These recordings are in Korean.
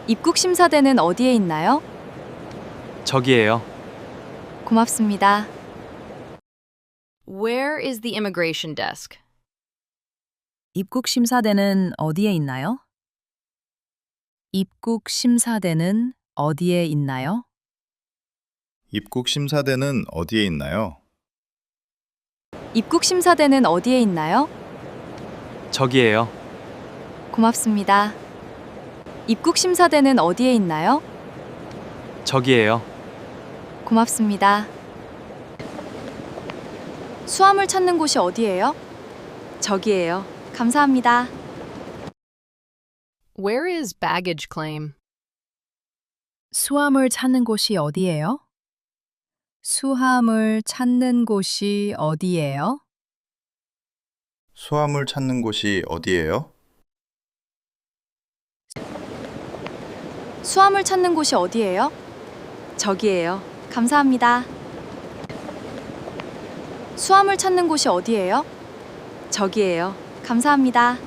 입국 심사대는 어디에 있나요? 저기에요. 고맙습니다. Where is the immigration desk? 입국 심사대는 어디에 있나요? 입국 심사대는 어디에 있나요? 입국 심사대는 어디에 있나요? 입국 심사대는 어디에 있나요? 저기에요. 고맙습니다. 입국 심사대는 어디에 있나요? 저기에요. 고맙습니다. 수화물 찾는 곳이 어디예요? 저기예요. 감사합니다. Where is baggage claim? 수화물 찾는 곳이 어디예요? 수화물 찾는 곳이 어디예요? 수화물 찾는 곳이 어디예요? 수화물 찾는 곳이 어디예요? 저기예요. 감사합니다. 수화물 찾는 곳이 어디예요? 저기예요. 감사합니다.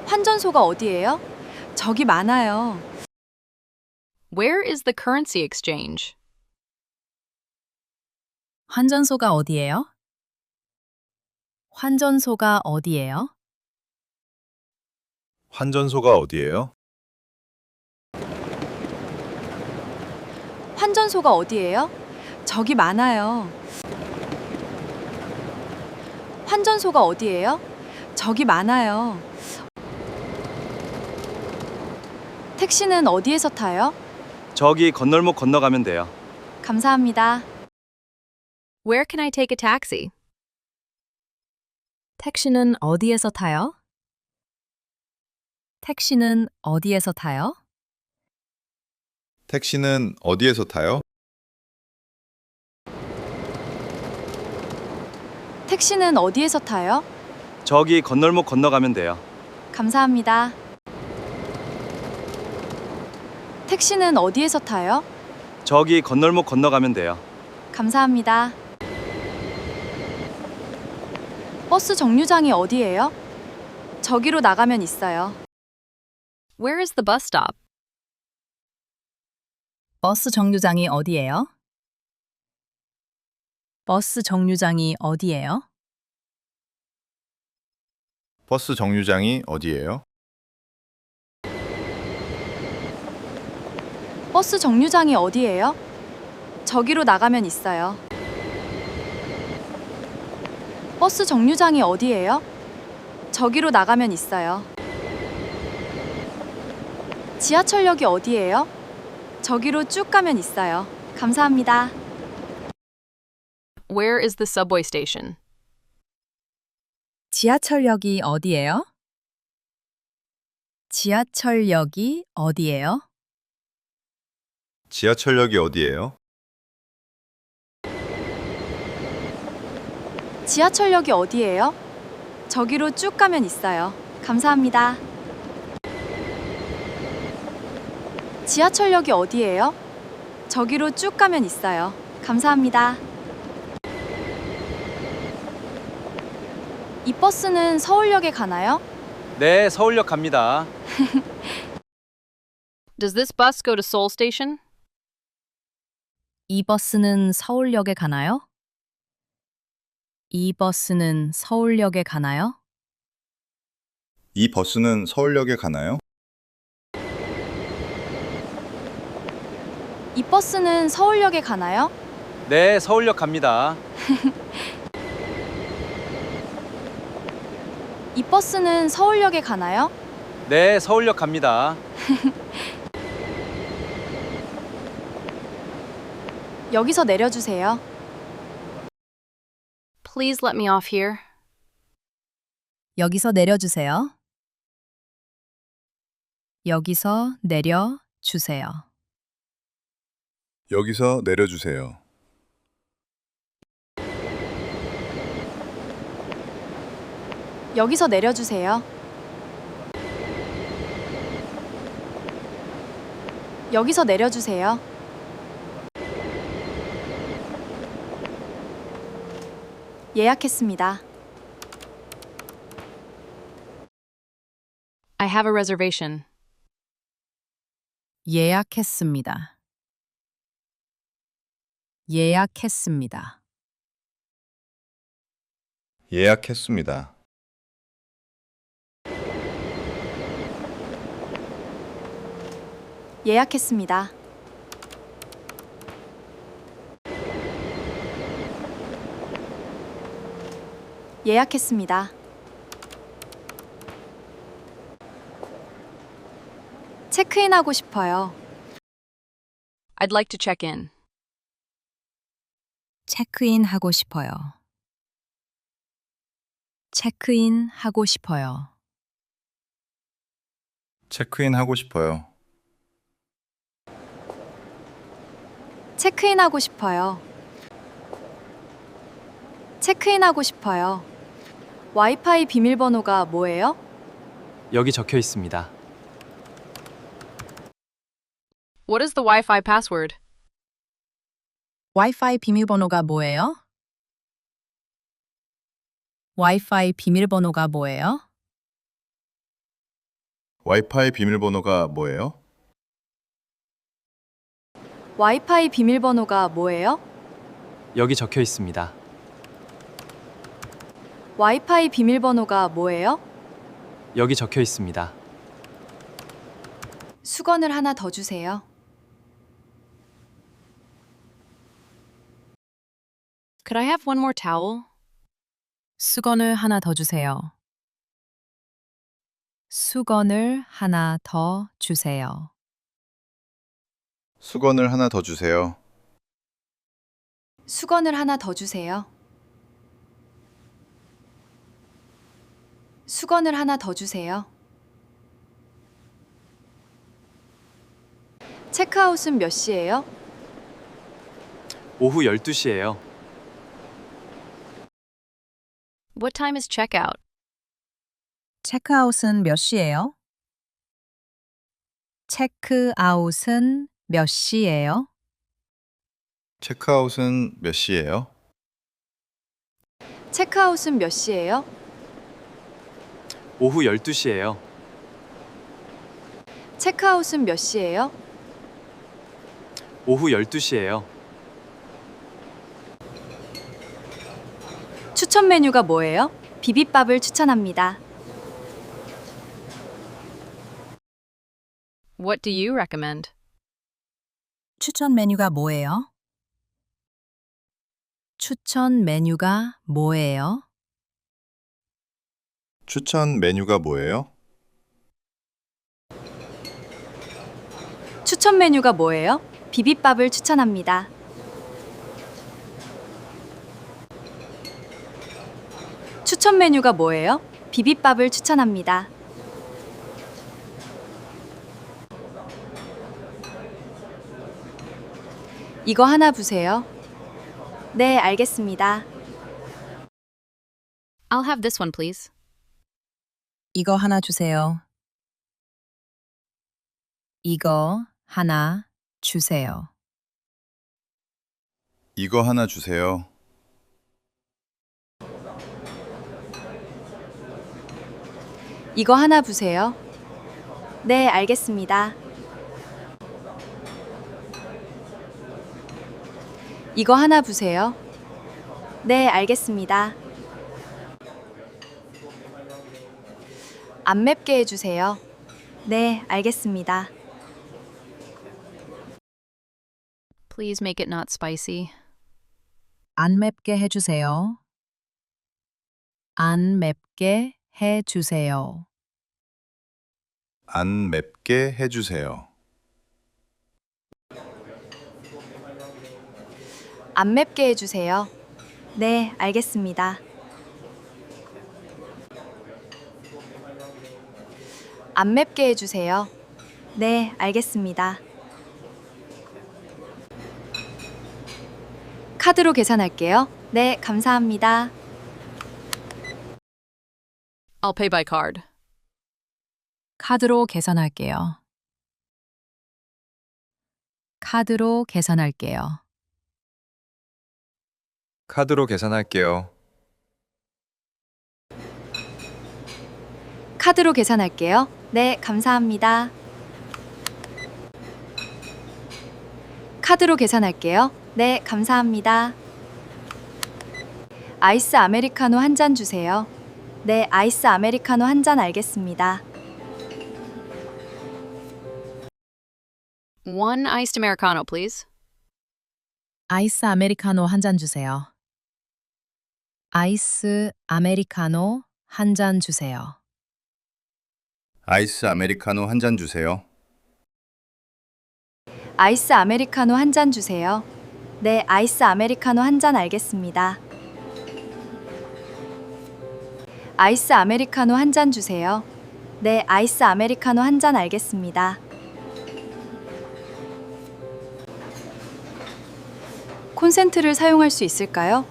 환전소가 어디예요? 저기 많아요. Where is the currency exchange? 환전소가 어디예요? 환전소가 어디예요? 환전소가 어디예요? 환전소가 어디예요? 저기 많아요. 환전소가 어디예요? 저기 많아요. 택시는 어디에서 타요? 저기 건널목 건너가면 돼요. 감사합니다. Where can I take a taxi? 택시는 어디에서 타요? 택시는 어디에서 타요? 택시는 어디에서 타요? 택시는 어디에서 타요? 저기 건널목 건너가면 돼요. 감사합니다. 택시는 어디에서 타요? 저기 건널목 건너가면 돼요. 감사합니다. 버스 정류장이 어디예요? 저기로 나가면 있어요. Where is the bus stop? 버스 정류장이 어디예요? 버스 정류장이 어디예요? 버스 정류장이 어디예요? 버스 정류장이 어디예요? 저기로 나가면 있어요. 버스 정류장이 어디예요? 저기로 나가면 있어요. 지하철역이 어디예요? 저기로 쭉 가면 있어요. 감사합니다. Where is the subway station? 지하철역이 어디예요? 지하철역이 어디예요? 지하철역이 어디예요? 지하철역이 어디예요? 저기로 쭉 가면 있어요. 감사합니다. 지하철역이 어디예요? 저기로 쭉 가면 있어요. 감사합니다. 이 버스는 서울역에 가나요? 네, 서울역 갑니다. Does this bus go to Seoul Station? 이 버스는 서울역에 가나요? 이 버스는 서울역에 가나요? 이 버스는 서울역에 가나요? 이 버스는 서울역에 가나요? 네, 서울역 갑니다. 이 버스는 서울역에 가나요? 네, 서울역 갑니다. 여기서 내려주세요. Please let me off here. 여기서 내려주세요. 여기서 내려주세요. 여기서 내려주세요. 여기서 내려주세요. 여기서 내려주세요. 예약했습니다. I have a reservation. 예약했습니다. 예약했습니다. 예약했습니다. 예약했습니다. 예약했습니다. 체크인하고 싶어요. I'd like to check in. 체크인하고 싶어요. 체크인하고 싶어요. 체크인하고 싶어요. 체크인하고 싶어요. 체크인하고 싶어요. 와이파이 비밀번호가 뭐예요? 여기 적혀 있습니다. What is the Wi-Fi password? 와이파이 비밀번호가 뭐예요? 와이파이 비밀번호가 뭐예요? 와이파이 비밀번호가 뭐예요? 와이파이 비밀번호가 뭐예요? 여기 적혀 있습니다. 와이파이 비밀번호가 뭐예요? 여기 적혀 있습니다. 수건을 하나 더 주세요. Could I have one more towel? 수건을 하나 더 주세요. 수건을 하나 더 주세요. 수건을 하나 더 주세요. 수건을 하나 더 주세요. 수건을 하나 더 주세요. 체크아웃은 몇 시예요? 오후 12시예요. What time is checkout? 체크아웃은 몇 시예요? 체크아웃은 몇 시예요? 체크아웃은 몇 시예요? 체크아웃은 몇 시예요? 오후 12시예요. 체크아웃은 몇 시예요? 오후 12시예요. 추천 메뉴가 뭐예요? 비빔밥을 추천합니다. What do you recommend? 추천 메뉴가 뭐예요? 추천 메뉴가 뭐예요? 추천 메뉴가 뭐예요? 추천 메뉴가 뭐예요? 비빔밥을 추천합니다. 추천 메뉴가 뭐예요? 비빔밥을 추천합니다. 이거 하나 보세요. 네, 알겠습니다. I'll have this one, please. 이거 하나 주세요. 이거 하나 주세요. 이거 하나 주세요. 이거 하나 보세요. 네, 알겠습니다. 이거 하나 보세요. 네, 알겠습니다. 안 맵게 해주세요. 네, 알겠습니다. Please make it not spicy. 안 맵게 해주세요. 안 맵게 해주세요. 안 맵게 해주세요. 안 맵게 해주세요. 네, 알겠습니다. 안 맵게 해주세요. 네, 알겠습니다. 카드로 계산할게요. 네, 감사합니다. I'll pay by card. 카드로 계산할게요. 카드로 계산할게요. 카드로 계산할게요. 카드로 계산할게요. 네, 감사합니다. 카드로 계산할게요. 네, 감사합니다. 아이스 아메리카노 한 잔 주세요. 네, 아이스 아메리카노 한 잔 알겠습니다. One iced Americano, please. 아이스 아메리카노 한 잔 주세요. 아이스 아메리카노 한 잔 주세요. 아이스 아메리카노 한 잔 주세요. 아이스 아메리카노 한 잔 주세요. 네, 아이스 아메리카노 한 잔 알겠습니다. 아이스 아메리카노 한 잔 주세요. 네, 아이스 아메리카노 한 잔 알겠습니다. 콘센트를 사용할 수 있을까요?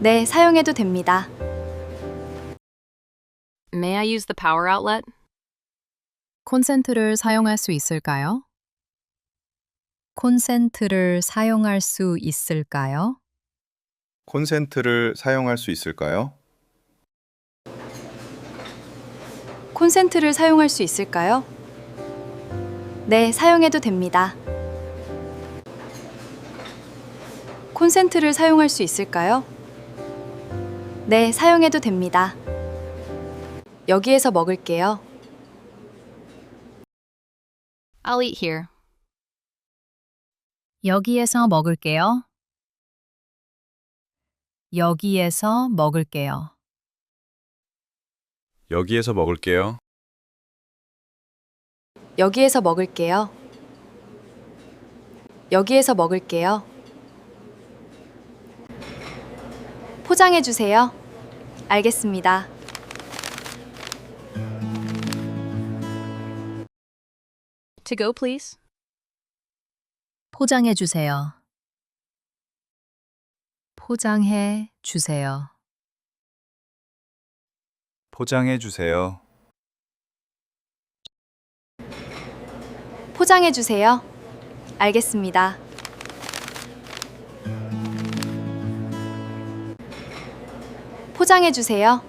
네, 사용해도 됩니다. May I use the power outlet? 콘센트를 사용할 수 있을까요? 콘센트를 사용할 수 있을까요? 콘센트를 사용할 수 있을까요? 콘센트를 사용할 수 있을까요? 네, 사용해도 됩니다. 콘센트를 사용할 수 있을까요? 네, 사용해도 됩니다. 여기에서 먹을게요. I'll eat here. 여기에서 먹을게요. 여기에서 먹을게요. 여기에서 먹을게요. 여기에서 먹을게요. 여기에서 먹을게요. 포장해 주세요. 알겠습니다. To go, please. 포장해 주세요. 포장해 주세요. 포장해 주세요. 포장해 주세요. 알겠습니다. 포장해 주세요.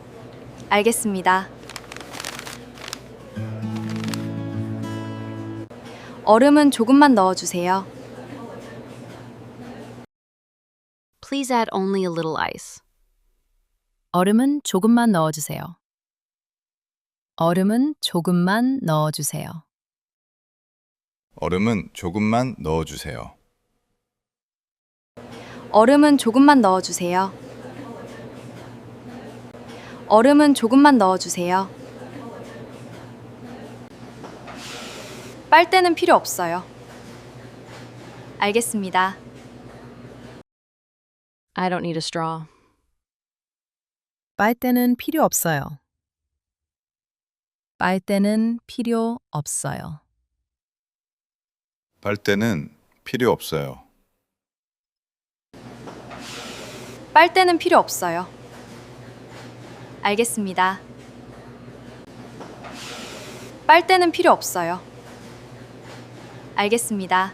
알겠습니다. 얼음은 조금만 넣어 주세요. Please add only a little ice. 얼음은 조금만 넣어주세요. 얼음은 조금만 넣어주세요. 얼음은 조금만 넣어주세요. 얼음은 조금만 넣어 주세요. 얼음은 조금만 넣어 주세요. 빨대는 필요 없어요. 알겠습니다. I don't need a straw. 빨대는 필요 없어요. 빨대는 필요 없어요. 빨대는 필요 없어요. 빨대는 필요 없어요. 알겠습니다. 빨대는 필요 없어요. 알겠습니다.